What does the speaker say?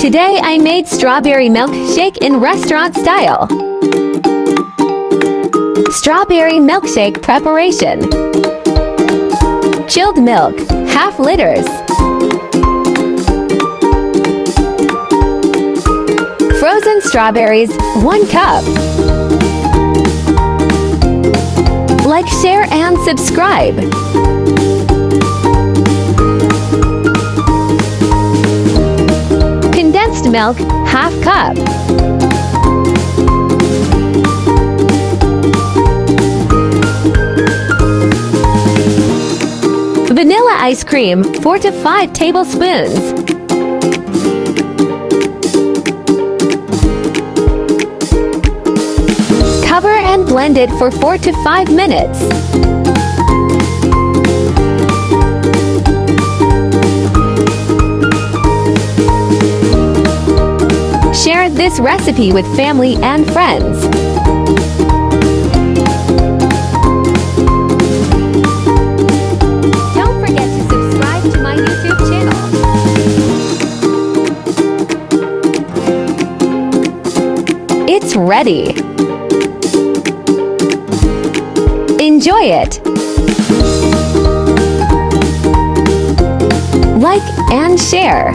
Today I made strawberry milkshake in restaurant style. Strawberry milkshake preparation. Chilled milk, half liters. Frozen strawberries, 1 cup. Like, share, and subscribe. Condensed milk, half cup. Vanilla ice cream, 4 to 5 tablespoons. Cover and blend it for 4 to 5 minutes. Share this recipe with family and friends. Don't forget to subscribe to my YouTube channel. It's ready. Enjoy it! Like and share.